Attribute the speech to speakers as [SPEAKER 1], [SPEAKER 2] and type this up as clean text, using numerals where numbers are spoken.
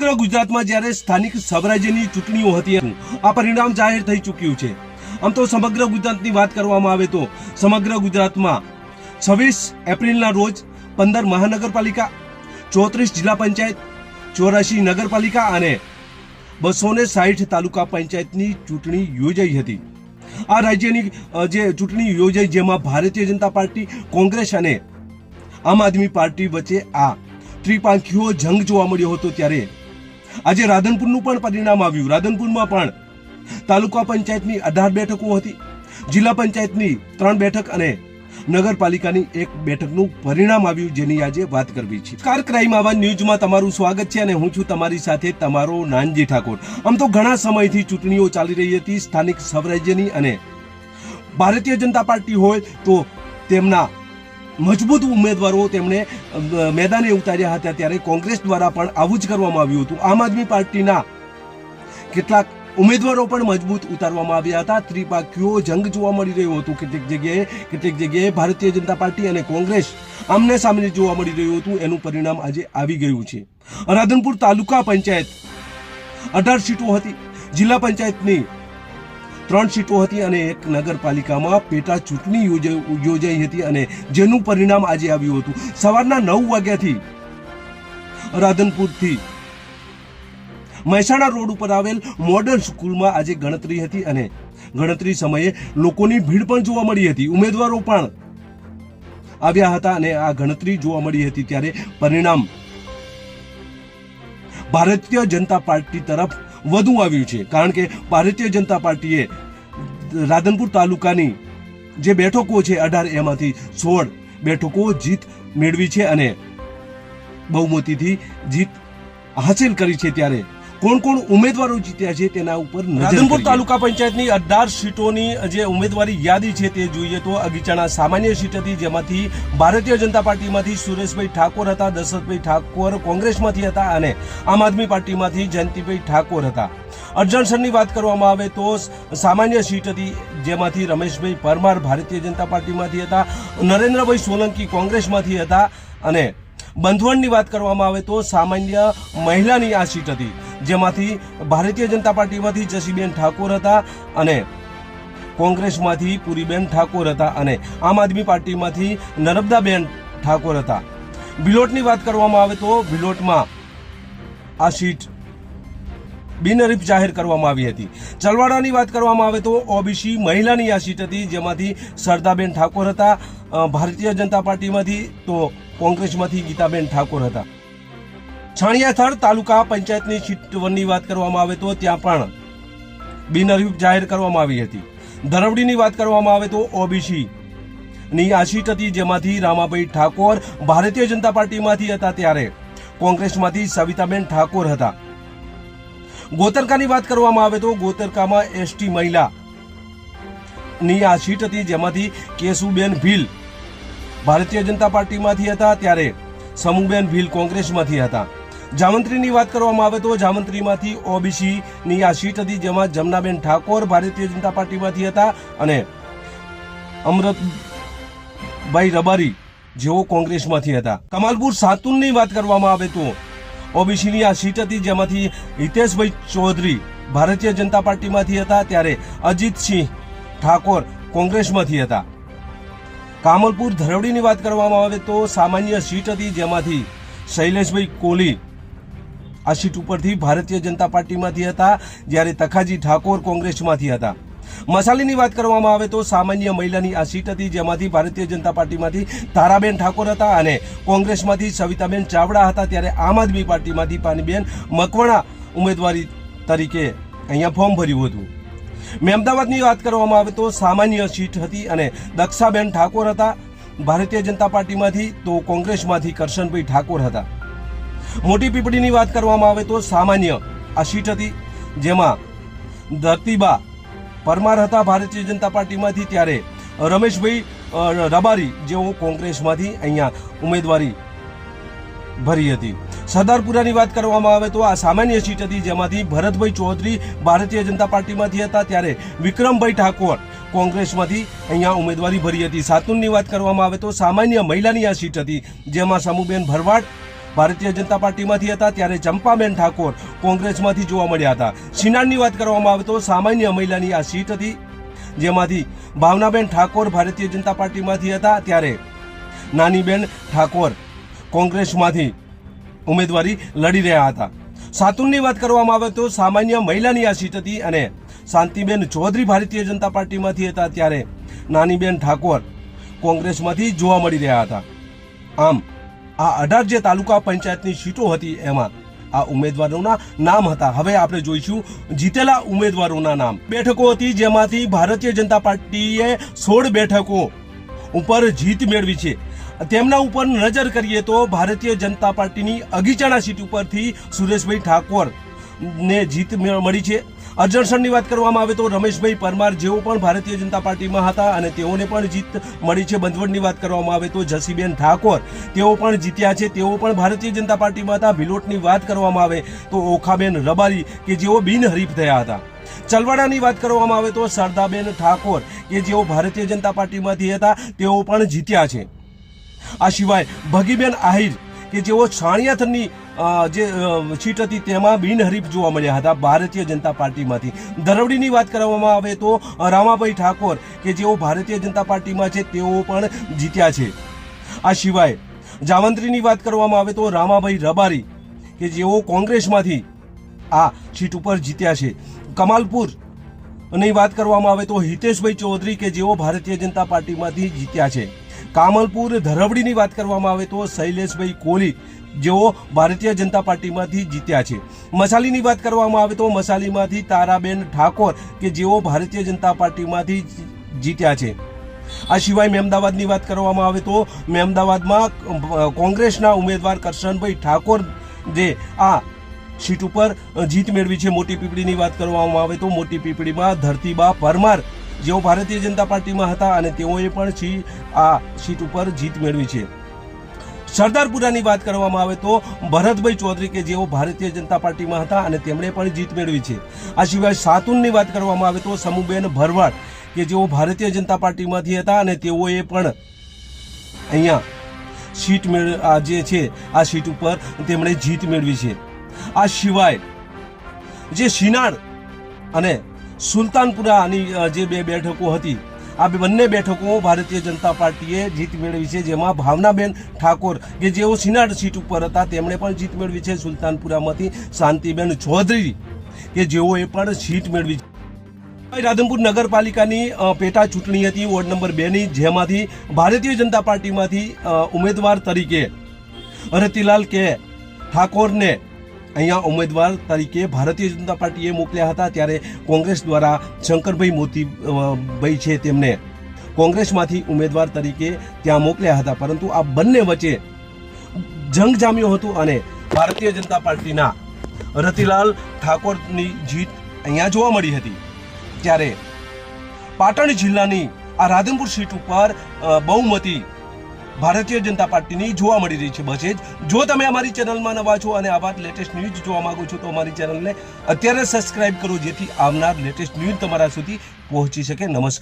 [SPEAKER 1] સમગ્ર ગુજરાતમાં જ્યારે સ્થાનિક સ્વરાજ્યની ચૂંટણીઓ હતી આ પરિણામ જાહેર થઈ ચૂક્યું છે। આમ તો સમગ્ર ગુજરાતની વાત કરવામાં આવે તો સમગ્ર ગુજરાતમાં 26 એપ્રિલના રોજ 15 મહાનગરપાલિકા, 34 જિલ્લા પંચાયત, 84 નગરપાલિકા અને 260 તાલુકા પંચાયતની ચૂંટણી યોજાઈ હતી। આ રાજ્યની જે ચૂંટણી યોજાઈ જેમાં ભારતીય જનતા પાર્ટી, કોંગ્રેસ અને આમ આદમી પાર્ટી વચ્ચે આ ત્રિપાંખીયો જંગ જોવા મળ્યો હતો। ત્યારે આજે રાધનપુરનું પણ પરિણામ આવ્યું। રાધનપુરમાં પણ તાલુકા પંચાયતની 18 બેઠકો હતી, જિલ્લા પંચાયતની 3 બેઠક અને નગરપાલિકાની 1 બેઠકનું પરિણામ આવ્યું, જેની આજે વાત કરવી છે। કાર ક્રાઇમ આવા ન્યૂઝમાં તમારું સ્વાગત છે અને હું છું તમારી સાથે તમારો નાનજી ઠાકોર। આમ તો ઘણા સમયથી ચૂંટણીઓ ચાલી રહી હતી સ્થાનિક સ્વરાજ્યની અને ભારતીય જનતા પાર્ટી હોય તો તેમના મજબૂત ઉમેદવારો તેમણે મેદાને ઉતાર્યા હતા। ત્યારે કોંગ્રેસ દ્વારા પણ આવું જ કરવામાં આવ્યું હતું। આમ આદમી પાર્ટીના કેટલાક ઉમેદવારો પણ મજબૂત ઉતારવામાં આવ્યા હતા। ત્રિપાંખીયો જંગ જોવા મળી રહ્યો હતો। કેટલીક જગ્યાએ ભારતીય જનતા પાર્ટી અને કોંગ્રેસ આમને સામને જોવા મળી રહ્યું હતું। એનું પરિણામ આજે આવી ગયું છે। રાધનપુર તાલુકા પંચાયત 18 સીટો હતી, જિલ્લા પંચાયતની 3 સીટો હતી અને 1 નગરપાલિકામાં પેટા ચૂંટણી યોજાઈ હતી અને જેનું પરિણામ આજે આવ્યું હતું। સવારના 9 વાગ્યાથી રાધનપુરથી મહેસાણા રોડ ઉપર આવેલ મોડર્ન સ્કૂલમાં આજે ગણતરી હતી અને ગણતરી સમયે લોકોની ભીડ પણ જોવા મળી હતી। ઉમેદવારો પણ આવ્યા હતા અને આ ગણતરી જોવા મળી હતી। ત્યારે પરિણામ ભારતીય જનતા પાર્ટી તરફ વધુ આવ્યું છે, કારણ કે ભારતીય જનતા પાર્ટીએ રાધનપુર તાલુકાની જે બેઠકો છે 18 એમાંથી 16 બેઠકો જીત મેળવી છે અને બહુમતીથી જીત હાંસિલ કરી છે। ત્યારે કોણ કોણ ઉમેદવારો જીત્યા છે તેના ઉપર રાધનપુર તાલુકા પંચાયતની 18 સીટોની જે ઉમેદવારી યાદી છે તે જોઈએ તો અગીચાણા સામાન્ય સીટ હતી, જેમાંથી ભારતીય જનતા પાર્ટીમાંથી સુરેશભાઈ ઠાકોર હતા, દશરથભાઈ ઠાકોર કોંગ્રેસમાંથી હતા અને આમ આદમી પાર્ટીમાંથી જયંતિભાઈ ઠાકોર હતા। અરજણસરની વાત કરવામાં આવે તો સામાન્ય સીટ હતી, જેમાંથી રમેશભાઈ પરમાર ભારતીય જનતા પાર્ટીમાંથી હતા, નરેન્દ્રભાઈ સોલંકી કોંગ્રેસમાંથી હતા અને બંધવણની વાત કરવામાં આવે તો સામાન્ય મહિલાની આ સીટ હતી, જેમાંથી ભારતીય જનતા પાર્ટીમાંથી જસીબેન ઠાકોર હતા અને કોંગ્રેસમાંથી પુરીબેન ઠાકોર હતા અને આમ આદમી પાર્ટીમાંથી નર્મદાબેન ઠાકોર હતા। ભિલોટની વાત કરવામાં આવે તો ભિલોટમાં આ સીટ બિનહરીફ જાહેર કરવામાં આવી હતી। ચલવાડાની વાત કરવામાં આવે તો ઓબીસી મહિલાની આ સીટ હતી, જેમાંથી સરદાબેન ઠાકોર હતા ભારતીય જનતા પાર્ટીમાંથી, તો કોંગ્રેસમાંથી ગીતાબેન ઠાકોર હતા। છાણિયાથળ તાલુકા પંચાયતની સીટ 1ની વાત કરવામાં આવે તો ત્યાં પણ બિનહરીફ જાહેર કરવામાં આવી હતી। ધરવડીની વાત કરવામાં આવે તો ઓબીસી ની આ સીટ હતી, જેમાંથી રામાભાઈ ઠાકોર ભારતીય જનતા પાર્ટીમાંથી હતા, ત્યારે કોંગ્રેસમાંથી સવિતાબેન ઠાકોર હતા। ગોતરકાની વાત કરવામાં આવે તો ગોતરકામાં એસટી મહિલા ની આ સીટ હતી, જેમાંથી કેશુબેન ભીલ ભારતીય જનતા પાર્ટીમાંથી હતા, ત્યારે સમૂહબેન ભીલ કોંગ્રેસમાંથી હતા। જામંત્રીની વાત કરવામાં આવે તો જામંત્રીમાંથી ઓબીસી ની આ સીટ હતી, જેમાં જમનાબેન ઠાકોર ભારતીય જનતા પાર્ટીમાંથી હતા અને અમૃતભાઈ રબારી જેઓ કોંગ્રેસમાંથી હતા। કમાલપુર સાતુનની વાત કરવામાં આવે તો ઓબીસીની આ સીટ હતી, જેમાંથી હિતેશભાઈ ચૌધરી ભારતીય જનતા પાર્ટીમાંથી હતા, ત્યારે અજીતસિંહ ઠાકોર કોંગ્રેસમાંથી હતા। કામલપુર ધરવડીની વાત કરવામાં આવે તો સામાન્ય સીટ હતી, જેમાંથી શૈલેષભાઈ કોલી આ સીટ ઉપરથી ભારતીય જનતા પાર્ટીમાંથી હતા, જ્યારે તખાજી ઠાકોર કોંગ્રેસમાંથી હતા। મસાલીની વાત કરવામાં આવે તો સામાન્ય મહિલાની આ સીટ હતી, જેમાંથી ભારતીય જનતા પાર્ટીમાંથી તારાબેન ઠાકોર હતા અને કોંગ્રેસમાંથી સવિતાબેન ચાવડા હતા, ત્યારે આમ આદમી પાર્ટીમાંથી પાનીબેન મકવાણા ઉમેદવારી તરીકે અહીંયા ફોર્મ ભર્યું હતું। મહેમદાવાદની વાત કરવામાં આવે તો સામાન્ય સીટ હતી અને દક્ષાબેન ઠાકોર હતા ભારતીય જનતા પાર્ટીમાંથી, તો કોંગ્રેસમાંથી કરશનભાઈ ઠાકોર હતા। મોટી પીપળીની વાત કરવામાં આવે તો સામાન્ય આ સીટ હતી, જેમાં ધરતીબા પરમાર હતા ભારતીય જનતા પાર્ટીમાંથી, ત્યારે રમેશભાઈ રબારી જેઓ કોંગ્રેસમાંથી અહીંયા ઉમેદવારી ભરી હતી। સરદારપુરાની વાત કરવામાં આવે તો આ સામાન્ય સીટ હતી, જેમાંથી ભરતભાઈ ચૌધરી ભારતીય જનતા પાર્ટીમાંથી હતા, ત્યારે વિક્રમભાઈ ઠાકોર કોંગ્રેસમાંથી અહીંયા ઉમેદવારી ભરી હતી। સાતુનની વાત કરવામાં આવે તો સામાન્ય મહિલાની આ સીટ હતી, જેમાં સમૂહબેન ભરવાડ ભારતીય જનતા પાર્ટીમાંથી હતા ત્યારે ચંપાબેન ઠાકોર કોંગ્રેસમાંથી જોવા મળ્યા હતા. શિનાળની વાત કરવામાં આવે તો સામાન્ય મહિલાની આ સીટ હતી, જેમાંથી ભાવનાબેન ઠાકોર ભારતીય જનતા પાર્ટીમાંથી હતા ત્યારે નાનીબેન ઠાકોર કોંગ્રેસમાંથી ઉમેદવારી લડી રહ્યા હતા. સાતુરની વાત કરવામાં આવે તો સામાન્ય મહિલાની આ સીટ હતી અને શાંતિબેન ચૌધરી ભારતીય જનતા પાર્ટીમાંથી હતા ત્યારે નાનીબેન ઠાકોર કોંગ્રેસમાંથી જોવા મળી રહ્યા હતા. આમ આ 18 જે તાલુકા પંચાયતની સીટો હતી એમાં આ ઉમેદવારોના નામ હતા. હવે આપણે જોઈશું જીતેલા ઉમેદવારોના નામ. બેઠકો હતી જેમાંથી ભારતીય જનતા પાર્ટીએ 16 બેઠકો ઉપર જીત મેળવી છે. તેમના ઉપર નજર કરીએ તો ભારતીય જનતા પાર્ટીની અગીચાણા સીટ ઉપરથી સુરેશભાઈ ઠાકોર ને જીત મળી છે. અજરસણની વાત કરવામાં આવે તો રમેશભાઈ પરમાર જેઓ પણ ભારતીય જનતા પાર્ટીમાં હતા અને તેઓને પણ જીત મળી છે. બંધવડની વાત કરવામાં આવે તો જસીબેન ઠાકોર તેઓ પણ જીત્યા છે, તેઓ પણ ભારતીય જનતા પાર્ટીમાં હતા. ભિલોટની વાત કરવામાં આવે તો ઓખાબેન રબારી કે જેઓ બિનહરીફ થયા હતા. ચલવાડાની વાત કરવામાં આવે તો શારદાબેન ઠાકોર કે જેઓ ભારતીય જનતા પાર્ટીમાંથી હતા, તેઓ પણ જીત્યા છે. આ સિવાય ભગીબેન આહિર કે જેઓ છાણિયાથની જે સીટ હતી તેમાં બિનહરીફ જોવા મળ્યા હતા ભારતીય જનતા પાર્ટીમાંથી. ધરવડીની વાત કરવામાં આવે તો રામાભાઈ ઠાકોર કે જેઓ ભારતીય જનતા પાર્ટીમાં છે, તેઓ પણ જીત્યા છે. આ સિવાય જાવંત્રીની વાત કરવામાં આવે તો રામાભાઈ રબારી કે જેઓ કોંગ્રેસમાંથી આ સીટ ઉપર જીત્યા છે. કમાલપુર ની વાત કરવામાં આવે તો હિતેશભાઈ ચૌધરી કે જેઓ ભારતીય જનતા પાર્ટીમાંથી જીત્યા છે. કામલપુર ધરવડીની વાત કરવામાં આવે તો શૈલેષભાઈ કોહલી જેઓ ભારતીય જનતા પાર્ટીમાંથી જીત્યા છે. મસાલીની વાત કરવામાં આવે તો મસાલીમાંથી તારાબેન ઠાકોર કે જેઓ ભારતીય જનતા પાર્ટીમાંથી જીત્યા છે. આ સિવાય મહેમદાવાદની વાત કરવામાં આવે તો મહેમદાવાદમાં કોંગ્રેસના ઉમેદવાર કરશનભાઈ ઠાકોર જે આ સીટ ઉપર જીત મેળવી છે. મોટી પીપળીની વાત કરવામાં આવે તો મોટી પીપળીમાં ધરતીબા પરમાર જેઓ ભારતીય જનતા પાર્ટીમાં હતા અને તેઓએ પણ આ સીટ ઉપર જીત મેળવી છે. સરદારપુરાની વાત કરવામાં આવે તો ભરતભાઈ ચૌધરી કે જેઓ ભારતીય જનતા પાર્ટીમાં હતા અને તેમણે પણ જીત મેળવી છે. આ સિવાય સાતુનની વાત કરવામાં આવે તો સમુબેન ભરવાડ કે જેઓ ભારતીય જનતા પાર્ટીમાંથી હતા અને તેઓએ પણ અહીંયા સીટ જે છે આ સીટ ઉપર તેમણે જીત મેળવી છે. આ સિવાય જે શિનાળ અને સુલતાનપુરાની જે 2 બેઠકો હતી, આ બંને બેઠકો ભારતીય જનતા પાર્ટીએ જીત મેળવી છે, જેમાં ભાવનાબેન ઠાકોર કે જેઓ શિનાળ સીટ ઉપર હતા તેમણે પણ જીત મેળવી છે. સુલતાનપુરામાંથી શાંતિબેન ચૌધરી કે જેઓએ પણ સીટ મેળવી છે. રાધનપુર નગરપાલિકાની પેટા ચૂંટણી હતી વોર્ડ નંબર 2ની, જેમાંથી ભારતીય જનતા પાર્ટીમાંથી ઉમેદવાર તરીકે રતિલાલ કે ઠાકોરને અહીંયા ઉમેદવાર તરીકે ભારતીય જનતા પાર્ટીએ મોકલ્યા હતા ત્યારે કોંગ્રેસ દ્વારા શંકરભાઈ મોતીભાઈ છે તેમને કોંગ્રેસમાંથી ઉમેદવાર તરીકે ત્યાં મોકલ્યા હતા. પરંતુ આ બંને વચ્ચે જંગ જામ્યો હતો અને ભારતીય જનતા પાર્ટીના રતિલાલ ઠાકોરની જીત અહીંયા જોવા મળી હતી. ત્યારે પાટણ જિલ્લાની આ રાધનપુર સીટ ઉપર બહુમતી ભારતીય જનતા પાર્ટીની જોવા મળી રહી છે. બસ જ જો તમે અમારી ચેનલમાં નવા છો અને આવા લેટેસ્ટ ન્યૂઝ જોવા માંગો છો તો અમારી ચેનલને અત્યારે સબસ્ક્રાઇબ કરો, જેથી આવનાર લેટેસ્ટ ન્યૂઝ તમારા સુધી પહોંચી શકે. નમસ્કાર.